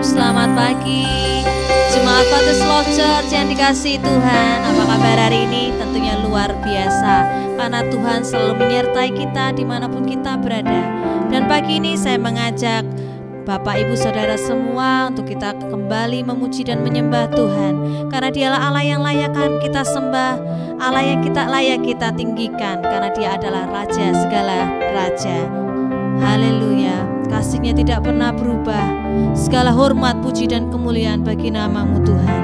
Selamat pagi Jemaat Baptis Love Church yang dikasihi Tuhan. Apa kabar hari ini? Tentunya luar biasa, karena Tuhan selalu menyertai kita dimanapun kita berada. Dan pagi ini saya mengajak Bapak Ibu Saudara semua untuk kita kembali memuji dan menyembah Tuhan, karena Dialah Allah yang layakkan kita sembah, Allah yang kita layak kita tinggikan, karena Dia adalah Raja segala Raja. Haleluya, kasih-Nya tidak pernah berubah. Segala hormat, puji dan kemuliaan bagi nama-Mu Tuhan.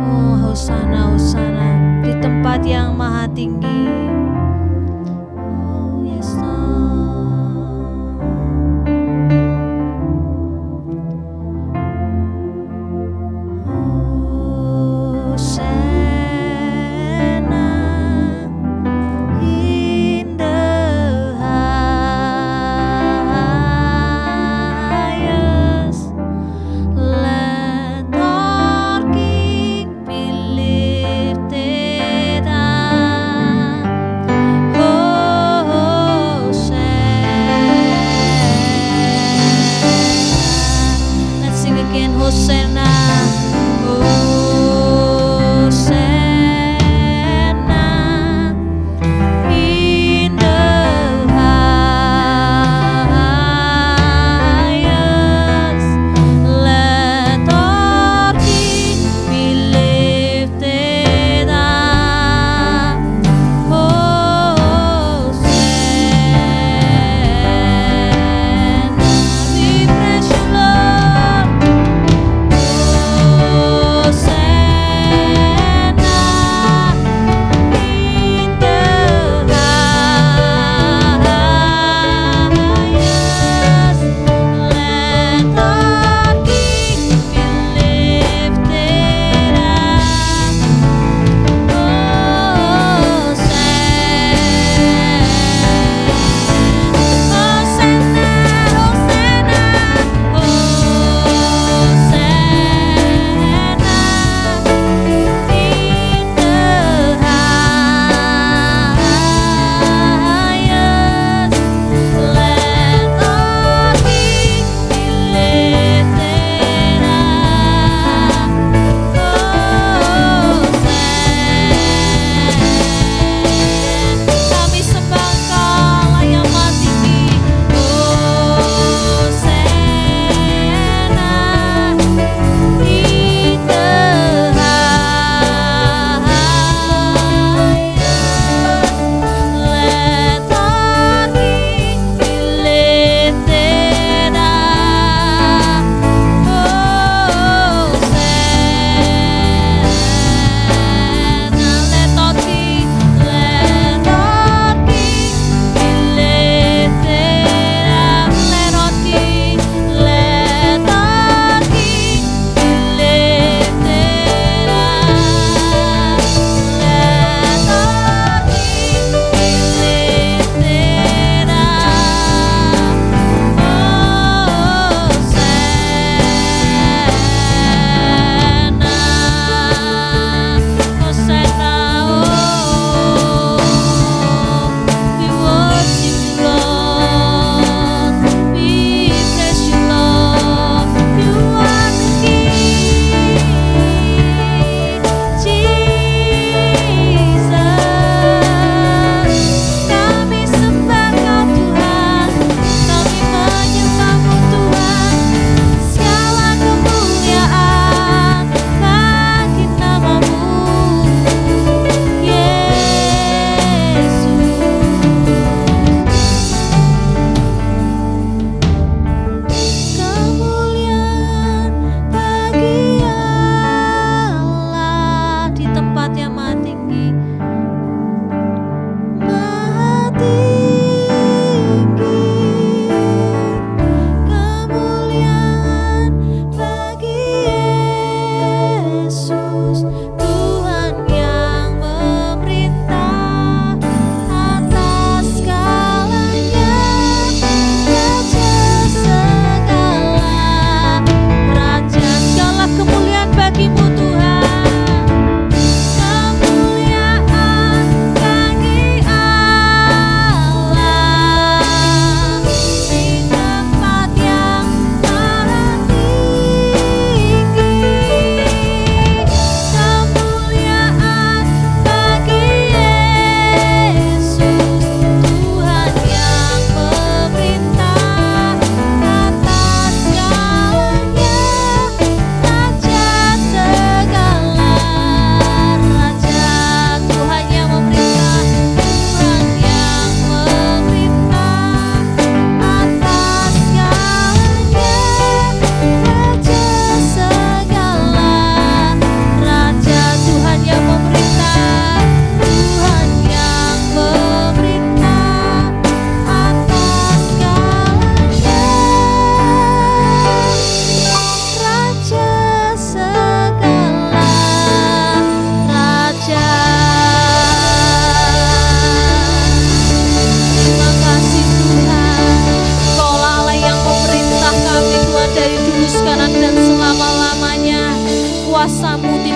Oh, hosana, hosana di tempat yang maha tinggi.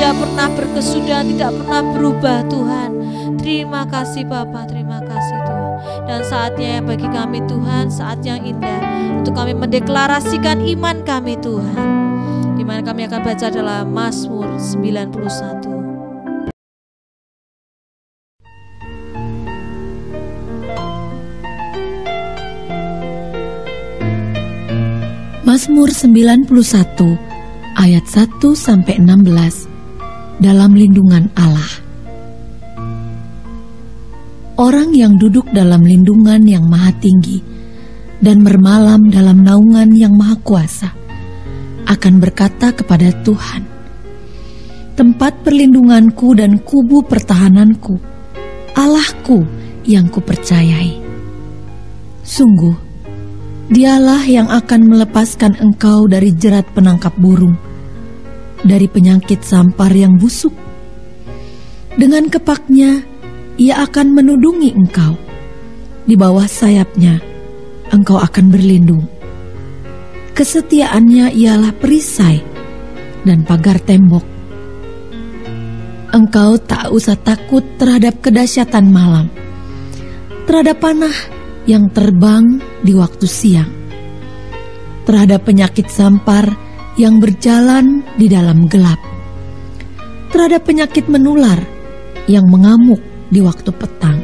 tidak pernah berkesudahan, tidak pernah berubah Tuhan. Terima kasih Bapa, terima kasih Tuhan. Dan saatnya bagi kami Tuhan, saat yang indah untuk kami mendeklarasikan iman kami Tuhan, di mana kami akan baca dalam Mazmur 91. Mazmur 91 ayat 1-16 dalam lindungan Allah. Orang yang duduk dalam lindungan yang maha tinggi dan bermalam dalam naungan yang maha kuasa akan berkata kepada Tuhan, tempat perlindunganku dan kubu pertahananku, Allahku yang kupercayai. Sungguh, Dialah yang akan melepaskan engkau dari jerat penangkap burung, dari penyakit sampar yang busuk. Dengan kepaknya, Ia akan menudungi engkau. Di bawah sayapnya, engkau akan berlindung. Kesetiaannya ialah perisai dan pagar tembok. Engkau tak usah takut terhadap kedahsyatan malam, terhadap panah yang terbang di waktu siang, terhadap penyakit sampar yang berjalan di dalam gelap, terhadap penyakit menular yang mengamuk di waktu petang.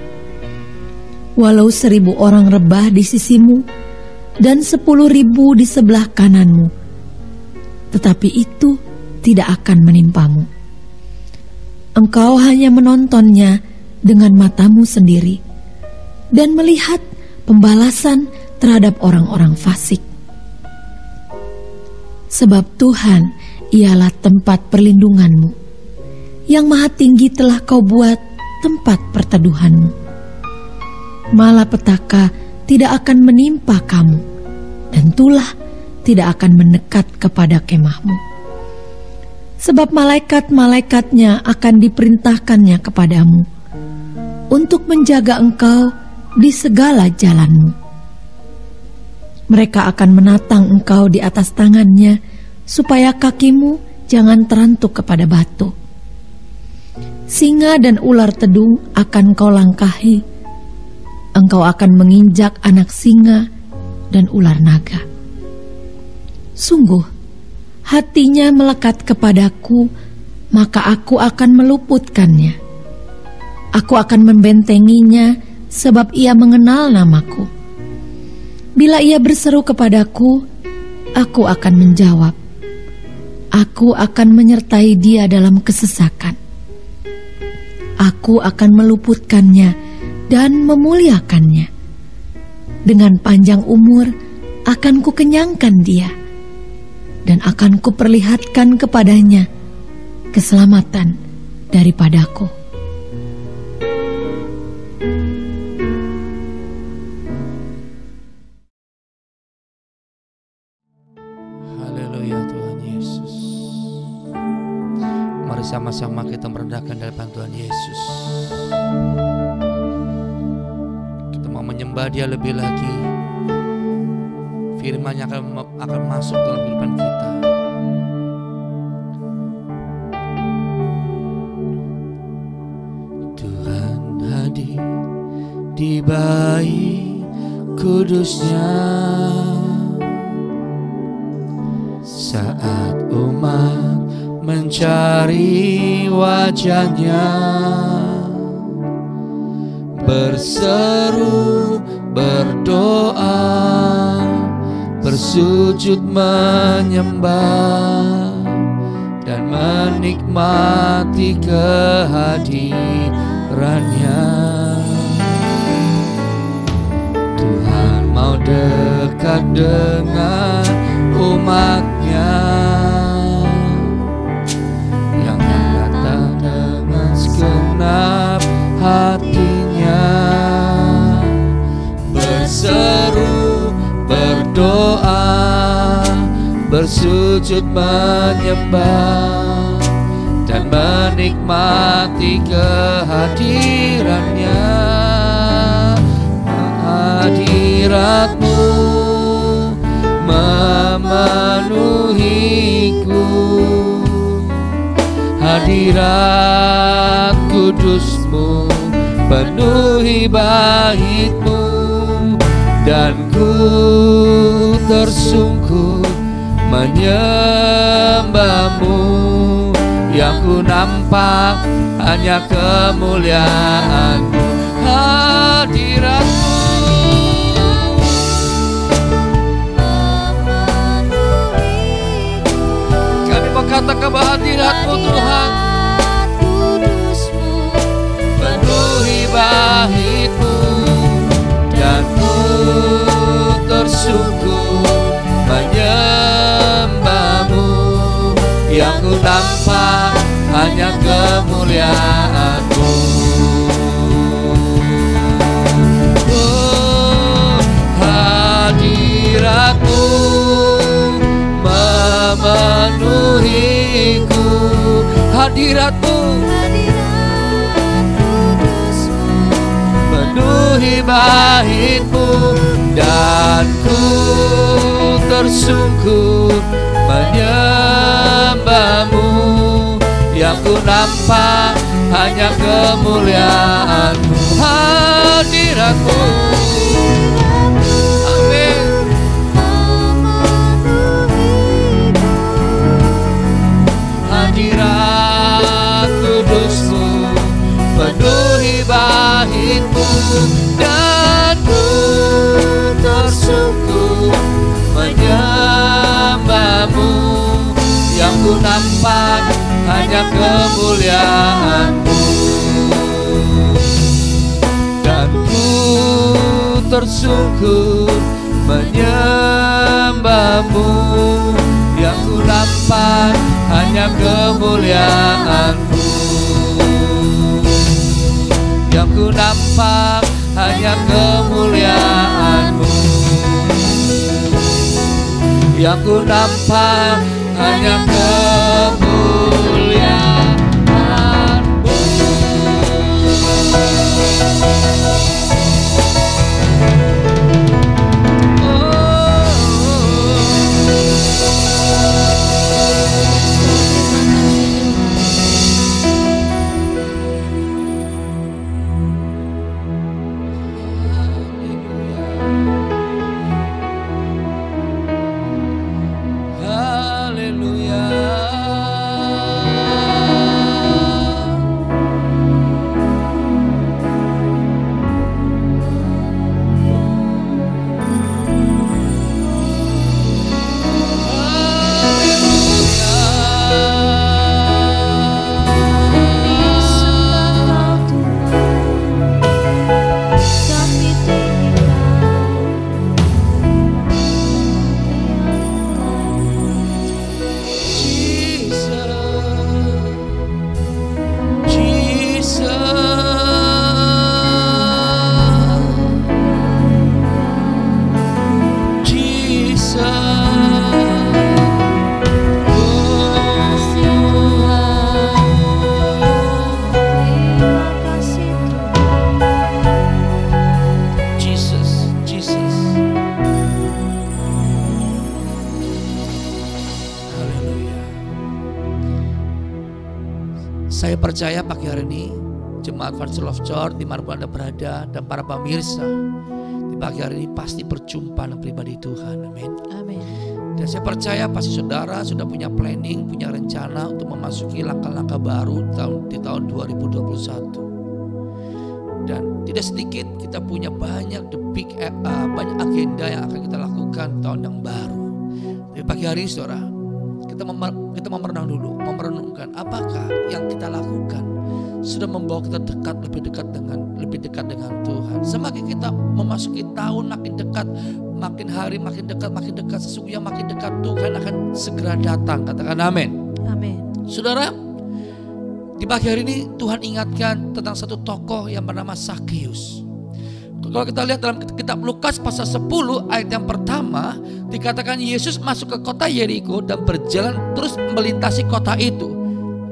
Walau 1.000 orang rebah di sisimu dan 10.000 di sebelah kananmu, tetapi itu tidak akan menimpamu. Engkau hanya menontonnya dengan matamu sendiri dan melihat pembalasan terhadap orang-orang fasik. Sebab Tuhan ialah tempat perlindunganmu, yang maha tinggi telah kau buat tempat perteduhanmu. Malapetaka tidak akan menimpa kamu, dan tulah tidak akan mendekat kepada kemahmu. Sebab malaikat-malaikatnya akan diperintahkannya kepadamu, untuk menjaga engkau di segala jalanmu. Mereka akan menatang engkau di atas tangannya, supaya kakimu jangan terantuk kepada batu. Singa dan ular tedung akan kau langkahi. Engkau akan menginjak anak singa dan ular naga. Sungguh, hatinya melekat kepadaku, maka aku akan meluputkannya. Aku akan membentenginya, sebab ia mengenal namaku. Bila ia berseru kepadaku, aku akan menjawab. Aku akan menyertai dia dalam kesesakan. Aku akan meluputkannya dan memuliakannya. Dengan panjang umur akan kukenyangkan dia, dan akan kuperlihatkan kepadanya keselamatan daripadaku. Sama-sama kita merendahkan dalam Tuhan Yesus. Kita mau menyembah Dia lebih lagi. Firman-Nya akan masuk dalam kehidupan kita. Tuhan hadir di bait kudus-Nya saat umat mencari wajah-Nya, berseru, berdoa, bersujud menyembah, dan menikmati kehadiran-Nya. Tuhan mau dekat dengan umat-Nya, segenap hatinya, berseru, berdoa, bersujud menyembah, dan menikmati kehadiran-Nya. Hadirat-Mu memenuhiku, hadirat kudus-Mu penuhi bait-Mu, dan ku tersungkur menyembah-Mu. Yang ku nampak hanya kemuliaan-Mu, hadirat-Mu. Kami mau katakan bahwa hadirat-Mu Tuhan penuhi bait-Mu, dan ku tersungkur menyembah-Mu. Yang ku nampak hanya kemuliaan-Mu. Oh, hadirat-Mu memenuhiku, hadirat-Mu penuhi bait-Mu, dan ku tersungkur menyembah-Mu. Yang ku nampak hanya kemuliaan-Mu, hadirat-Mu. Amin. Hadirat kudus-Mu penuhi bait-Mu, dan ku tersungkur menyembah-Mu. Yang ku nampak hanya kemuliaan-Mu, dan ku tersungkur menyembah-Mu. Yang ku nampak hanya kemuliaan-Mu, yang ku nampak hanya kemuliaan-Mu, yang ku nampak hanya kemuliaan-Mu. Saya percaya pagi hari ini Jemaat Virtual of Church dimanapun Anda berada dan para pemirsa di pagi hari ini pasti berjumpa dengan pribadi Tuhan. Amin. Amin. Dan saya percaya pasti saudara sudah punya planning, punya rencana untuk memasuki langkah-langkah baru di tahun 2021. Dan tidak sedikit kita punya banyak banyak agenda yang akan kita lakukan tahun yang baru. Di pagi hari saudara, kita merenungkan apakah yang kita lakukan sudah membawa kita lebih dekat dengan Tuhan. Semakin kita memasuki tahun makin dekat, makin hari makin dekat, sesungguhnya makin dekat Tuhan akan segera datang. Katakan amin. Amin. Saudara, di pagi hari ini Tuhan ingatkan tentang satu tokoh yang bernama Sakeus. Kalau kita lihat dalam kitab Lukas pasal 10 ayat yang pertama, dikatakan Yesus masuk ke kota Yeriko dan berjalan terus melintasi kota itu.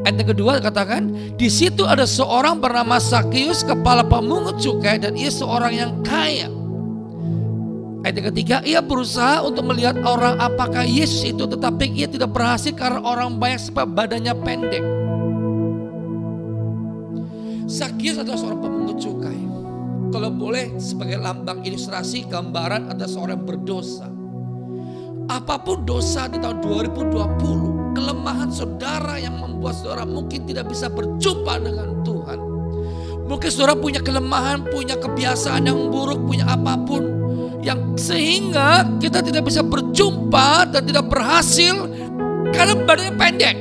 Ayat yang kedua dikatakan, di situ ada seorang bernama Sakeus, kepala pemungut cukai, dan ia seorang yang kaya. Ayat yang ketiga, ia berusaha untuk melihat orang apakah Yesus itu, tetapi ia tidak berhasil karena orang banyak sebab badannya pendek. Sakyus adalah seorang pemungut cukai. Kalau boleh sebagai lambang ilustrasi gambaran ada seorang berdosa. Apapun dosa di tahun 2020, kelemahan saudara yang membuat saudara mungkin tidak bisa berjumpa dengan Tuhan. Mungkin saudara punya kelemahan, punya kebiasaan yang buruk, punya apapun yang sehingga kita tidak bisa berjumpa dan tidak berhasil karena badannya pendek.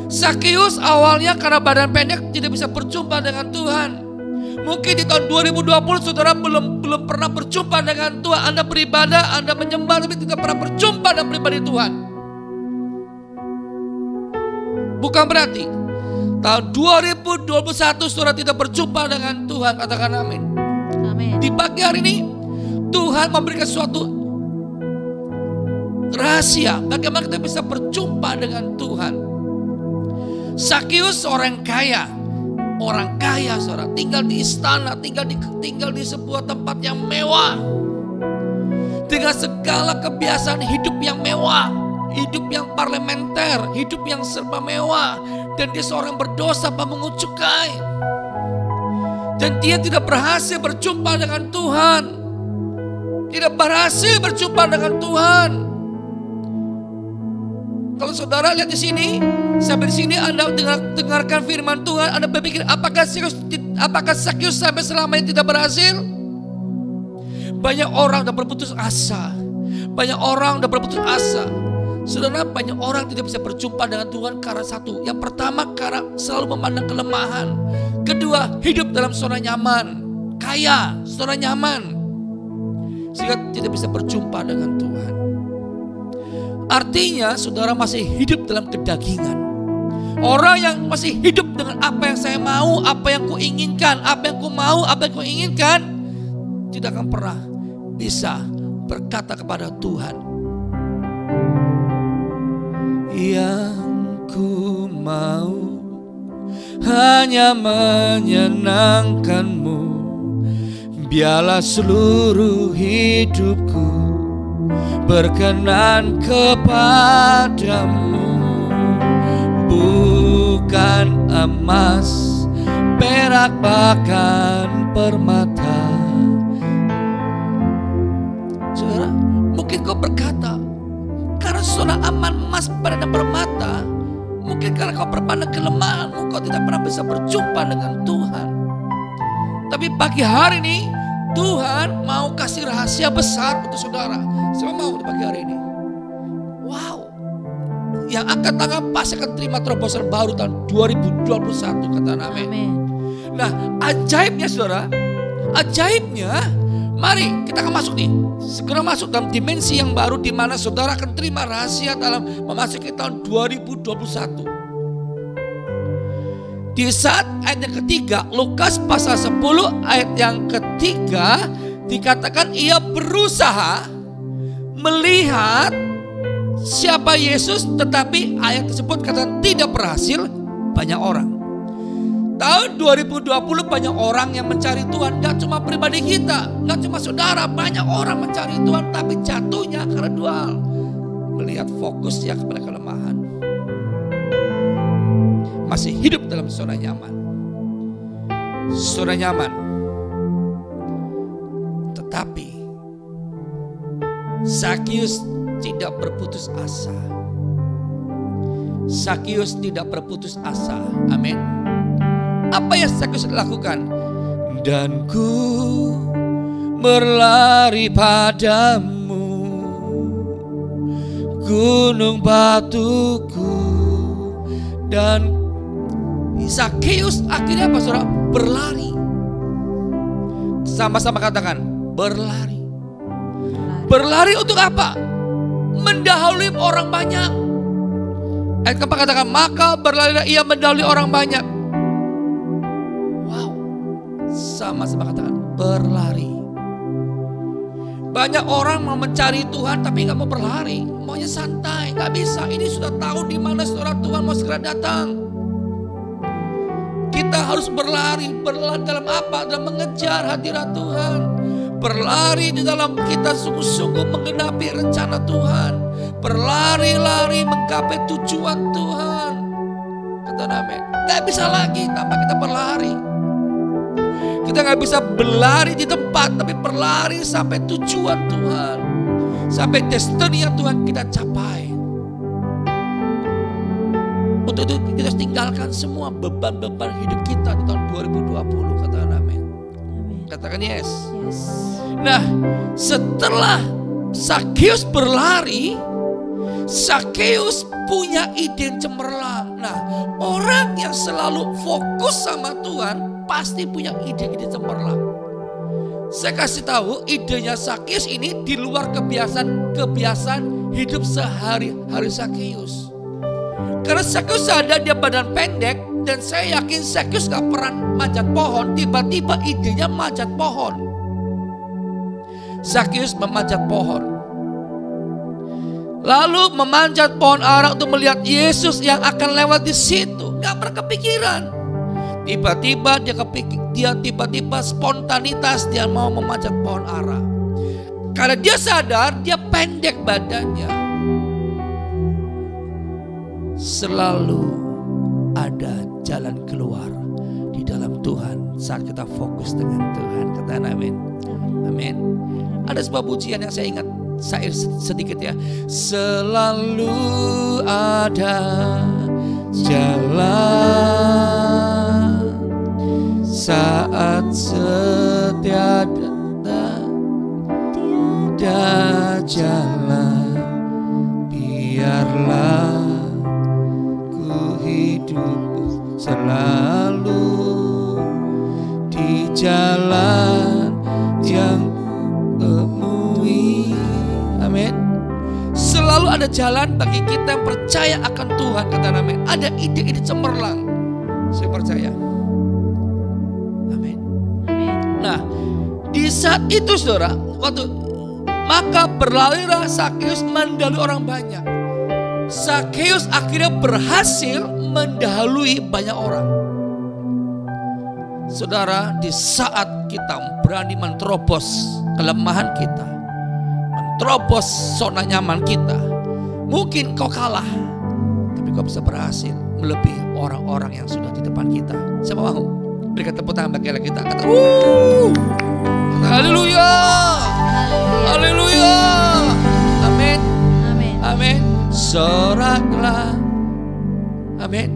Sakyus awalnya karena badan pendek tidak bisa berjumpa dengan Tuhan. Mungkin di tahun 2020 saudara belum pernah berjumpa dengan Tuhan. Anda beribadah, Anda menyembah, tapi tidak pernah berjumpa dengan pribadi Tuhan. Bukan berarti tahun 2021 saudara tidak berjumpa dengan Tuhan. Katakan amin. Amin. Di pagi hari ini Tuhan memberikan suatu rahasia bagaimana kita bisa berjumpa dengan Tuhan. Sakyus orang kaya. Orang kaya saudara, tinggal di istana, tinggal di sebuah tempat yang mewah. Dengan segala kebiasaan hidup yang mewah, hidup yang parlementer, hidup yang serba mewah. Dan dia seorang berdosa pemungut cukai. Dan dia tidak berhasil berjumpa dengan Tuhan. Tidak berhasil berjumpa dengan Tuhan. Kalau saudara lihat di sini, sampai di sini Anda dengarkan firman Tuhan, Anda berpikir apakah Sakyus sampai selamanya tidak berhasil? Banyak orang sudah berputus asa. Banyak orang sudah berputus asa. Saudara, banyak orang tidak bisa berjumpa dengan Tuhan karena satu. Yang pertama karena selalu memandang kelemahan. Kedua, hidup dalam zona nyaman. Kaya, zona nyaman. Sehingga tidak bisa berjumpa dengan Tuhan. Artinya saudara masih hidup dalam kedagingan. Orang yang masih hidup dengan apa yang saya mau, apa yang ku inginkan, apa yang ku mau, apa yang ku inginkan, tidak akan pernah bisa berkata kepada Tuhan, yang ku mau hanya menyenangkan-Mu. Biarlah seluruh hidupku berkenan kepadamu. Bukan emas, perak, bahkan permata. Saudara, mungkin kau berkata, karena zona aman emas, perak, dan permata. Mungkin karena kau berpandang kelemahanmu, kau tidak pernah bisa berjumpa dengan Tuhan. Tapi pagi hari ini Tuhan mau kasih rahasia besar untuk saudara. Siapa mau di pagi hari ini? Wow. Yang angkat tangan pasti akan terima terobosan baru tahun 2021. Kata amin. Nah, ajaibnya saudara, ajaibnya, mari kita akan masuk nih. Segera masuk dalam dimensi yang baru di mana saudara akan terima rahasia dalam memasuki tahun 2021. Di saat ayat yang ketiga, Lukas pasal 10 ayat yang ketiga, dikatakan ia berusaha melihat siapa Yesus, tetapi ayat tersebut kata tidak berhasil. Banyak orang. Tahun 2020 banyak orang yang mencari Tuhan. Gak cuma pribadi kita, gak cuma saudara, banyak orang mencari Tuhan. Tapi jatuhnya karena dua hal. Melihat fokusnya kepada kelemahan. Masih hidup dalam zona nyaman. Zona nyaman. Tetapi Sakyus tidak berputus asa. Sakyus tidak berputus asa. Amin. Apa yang Sakyus lakukan? Dan ku berlari padamu, gunung batuku. Dan Sakyus akhirnya apa saudara? Berlari. Sama-sama katakan berlari. Berlari untuk apa? Mendahului orang banyak. Ayat keempat katakan maka berlarilah ia mendahului orang banyak. Wow. Sama-sama katakan berlari. Banyak orang mau mencari Tuhan tapi gak mau berlari. Maunya santai, gak bisa. Ini sudah tahu di mana saudara Tuhan mau segera datang. Kita harus berlari dalam apa? Dalam mengejar hadirat Tuhan. Berlari di dalam kita sungguh-sungguh menggenapi rencana Tuhan. Berlari-lari menggapai tujuan Tuhan. Kata amin. Gak bisa lagi tanpa kita berlari. Kita nggak bisa berlari di tempat, tapi berlari sampai tujuan Tuhan, sampai destiny yang Tuhan kita capai. Untuk itu kita harus tinggalkan semua beban-beban hidup kita di tahun 2020. Katakan amin. Katakan yes. Nah, setelah Zakheus berlari, Zakheus punya ide cemerlang. Nah, orang yang selalu fokus sama Tuhan pasti punya ide-ide cemerlang. Saya kasih tahu, idenya Zakheus ini di luar kebiasaan hidup sehari-hari Zakheus. Karena Zakheus sadar dia badan pendek, dan saya yakin Zakheus gak pernah manjat pohon. Tiba-tiba idenya manjat pohon. Zakheus memanjat pohon. Lalu memanjat pohon ara untuk melihat Yesus yang akan lewat di situ. Gak pernah kepikiran. Tiba-tiba dia spontanitas dia mau memanjat pohon ara. Karena dia sadar dia pendek badannya. Selalu ada jalan keluar di dalam Tuhan saat kita fokus dengan Tuhan. Katakan amin. Amin. Ada sebuah pujian yang saya ingat, syair sedikit ya. Selalu ada jalan saat setiada jalan, biarlah ku hidup selalu di jalan yang temui. Amin. Selalu ada jalan bagi kita yang percaya akan Tuhan. Kata amin. Ada ide-ide cemerlang. Saya percaya. Amin. Nah, di saat itu saudara, maka berlarilah Zakheus mendahului orang banyak. Zakheus akhirnya berhasil mendahului banyak orang. Saudara, di saat kita berani menerobos kelemahan kita, menerobos zona nyaman kita, mungkin kau kalah, tapi kau bisa berhasil melebihi orang-orang yang sudah di depan kita. Siapa mau? Berikan tepuk tangan bagi kita. Kata, haleluya, haleluya, amin, Amin. amin. Soraklah, amin.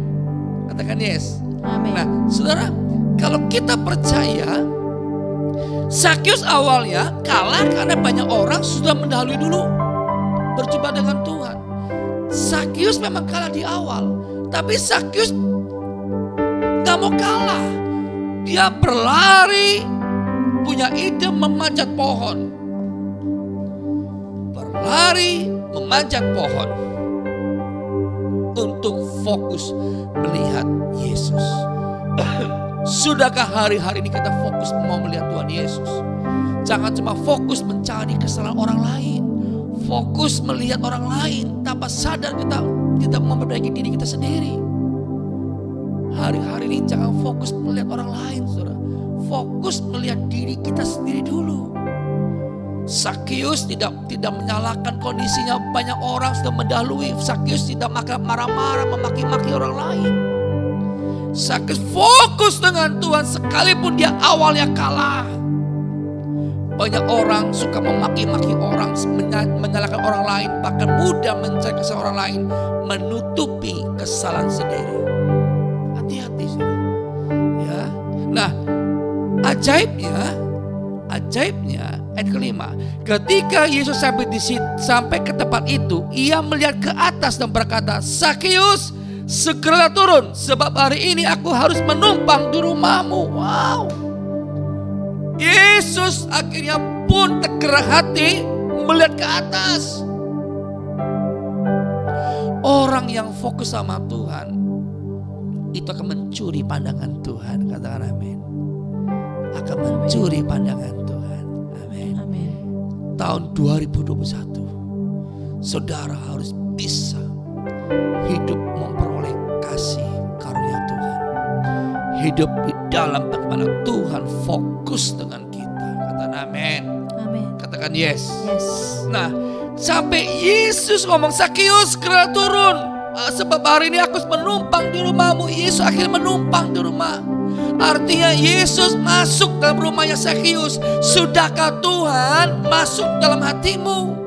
Katakan yes. Amin. Nah, saudara, kalau kita percaya, Zakheus awalnya kalah karena banyak orang sudah mendahului dulu berjumpa dengan Tuhan. Zakheus memang kalah di awal, tapi Zakheus gak mau kalah. Dia berlari, punya ide memanjat pohon. Berlari, memanjat pohon untuk fokus melihat Yesus. Sudahkah hari-hari ini kita fokus mau melihat Tuhan Yesus? Jangan cuma fokus mencari kesalahan orang lain, fokus melihat orang lain tanpa sadar kita tidak memperbaiki diri kita sendiri. Hari-hari ini jangan fokus melihat orang lain, saudara. Fokus melihat diri kita sendiri dulu. Zakheus tidak menyalahkan kondisinya, banyak orang sudah mendahului. Zakheus tidak marah-marah memaki-maki orang lain. Zakheus fokus dengan Tuhan sekalipun dia awalnya kalah. Banyak orang suka memaki-maki orang, menyalahkan orang lain, bahkan mudah mencari kesalahan orang lain, menutupi kesalahan sendiri. Hati-hati, saudara. Ya. Nah, ajaibnya ayat kelima, ketika Yesus sampai ke tempat itu, ia melihat ke atas dan berkata, Zakheus, segeralah turun, sebab hari ini aku harus menumpang di rumahmu. Wow. Yesus akhirnya pun tergerak hati melihat ke atas. Orang yang fokus sama Tuhan itu akan mencuri pandangan Tuhan. Katakan amin. Akan mencuri pandangan Tuhan. Amin. Amin. Tahun 2021, saudara harus bisa hidup memperoleh kasih karunia Tuhan. Hidup di dalam bagaimana Tuhan fokus dengan kita. Katakan amin. Amin. Katakan yes. Yes. Nah, sampai Yesus ngomong, Zakheus segera turun, sebab hari ini aku menumpang di rumahmu. Yesus akhirnya menumpang di rumah. Artinya Yesus masuk dalam rumahnya Zakheus. Sudahkah Tuhan masuk dalam hatimu?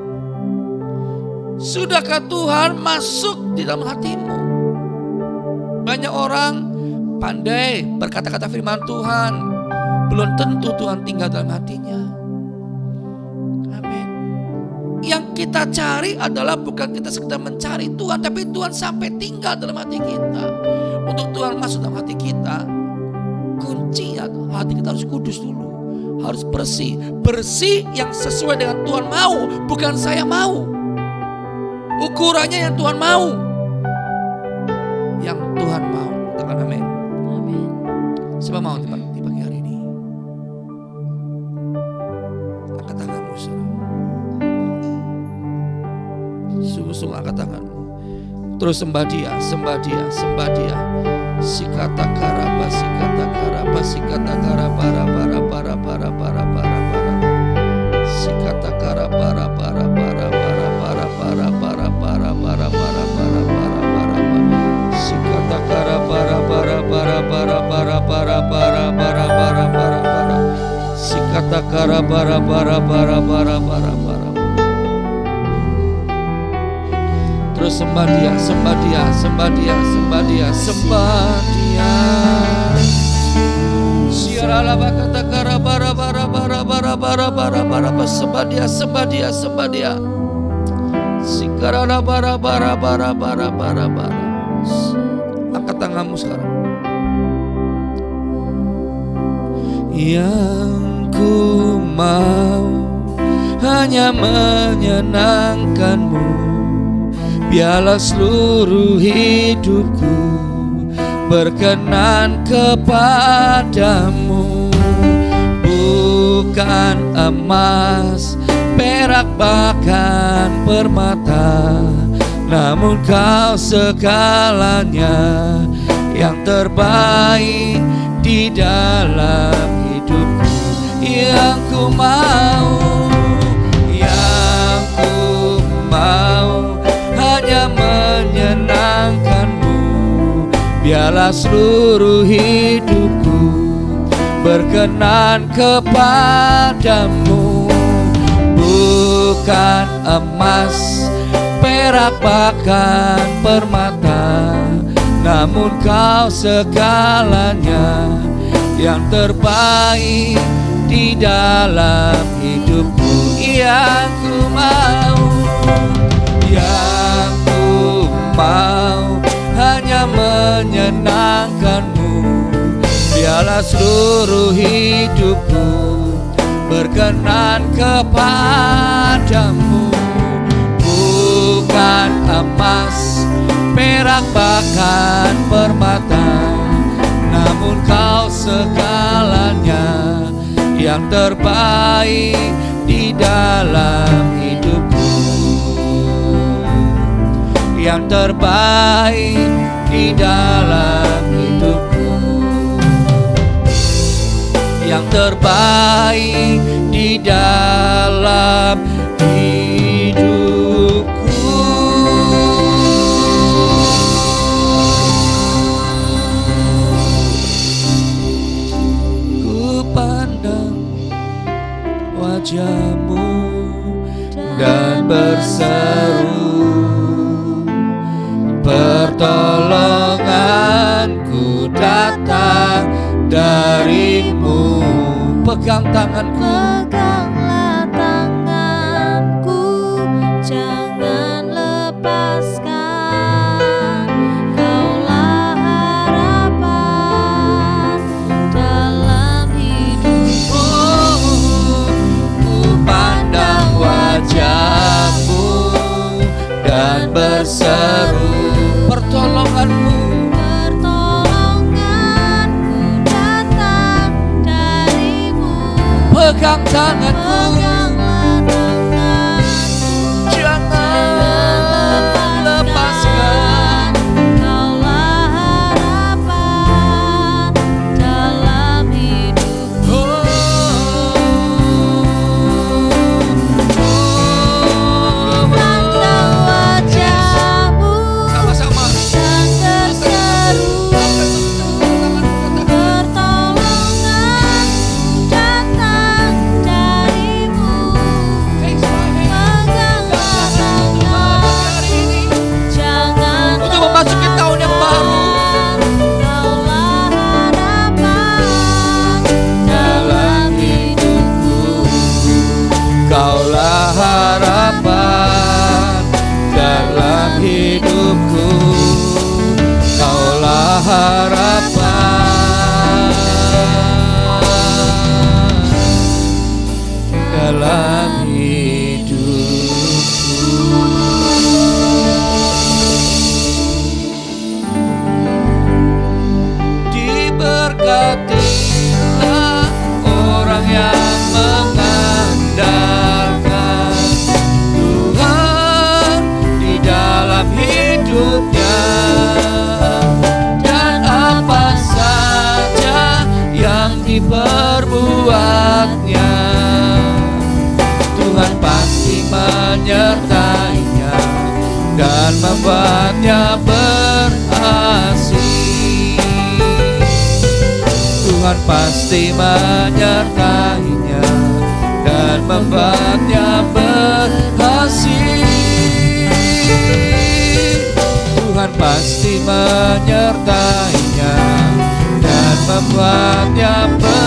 Sudahkah Tuhan masuk di dalam hatimu? Banyak orang pandai berkata-kata firman Tuhan, belum tentu Tuhan tinggal dalam hatinya. Amin. Yang kita cari adalah bukan kita sekedar mencari Tuhan, tapi Tuhan sampai tinggal dalam hati kita. Untuk Tuhan masuk dalam hati kita, kuncinya hati kita harus kudus dulu, harus bersih. Bersih yang sesuai dengan Tuhan mau, bukan saya mau. Ukurannya yang Tuhan mau, yang Tuhan mau. Katakan amin. Amin. Siapa mau di pagi hari ini? Angkat tanganmu, saudara. Sungguh-sungguh angkat tanganmu. Terus sembah Dia, sembah Dia, sembah Dia. Sikata karaba, sikata karaba, sikata karaba, para para para para para para. Sikata karaba, para para para para para para para para para para para para. Sikata karaba, para para para para para para para para para para. Sikata karaba, para para para para para. Terus sembah Dia, sembah Dia, sembah Dia, sembah Dia, sembah Dia. Siarala bakata kara bara bara bara bara bara bara bara, sembah Dia, sembah Dia, sembah Dia. Sikarala bara bara bara bara bara bara. Angkat tanganmu sekarang. Yang ku mau hanya menyenangkan-Mu. Biarlah seluruh hidupku berkenan kepadamu. Bukan emas, perak, bahkan permata, namun Kau segalanya, yang terbaik di dalam hidupku. Yang ku mau, yang ku mau hanya menyenangkan-Mu. Biarlah seluruh hidupku berkenan kepadamu. Bukan emas, perak, bahkan permata, namun Kau segalanya, yang terbaik di dalam hidupku. Yang ku mau, yang ku mau hanya menyenangkan-Mu. Biarlah seluruh hidupku berkenan kepadamu. Bukan emas, perak, bahkan permata, namun Kau segalanya, yang terbaik di dalam hidupku. Yang terbaik di dalam hidupku. Yang terbaik di dalam hidupku. Ku pandang wajah-Mu dan berseru, pertolonganku datang dari-Mu. Pegang tanganku, Peganglah tanganku, jangan lepaskan. Kaulah harapan dalam hidupku. ku pandang wajah-Mu dan berseru, pertolongan-Mu. Pegang tanganku, jangan lepaskan. Kaulah harapan dalam hidupku. Pandang wajah-Mu Sama-sama dan berseru, pertolonganku menyertainya dan membuatnya berhasil. Tuhan pasti menyertainya dan membuatnya berhasil. Tuhan pasti menyertainya dan membuatnya berhasil.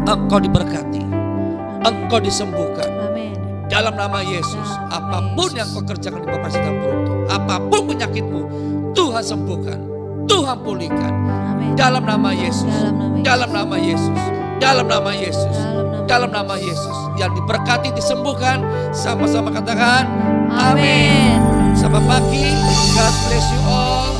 Engkau diberkati, engkau disembuhkan. Amin. Dalam nama Yesus, apapun yang kau kerjakan di Bapak sedang beruntung, apapun penyakitmu, Tuhan sembuhkan, Tuhan pulihkan. Amin. Dalam nama Yesus, Dalam nama Yesus. dalam nama Yesus, dalam nama Yesus. Yang diberkati disembuhkan, sama-sama katakan amin. Amin. Selamat pagi, God bless you all.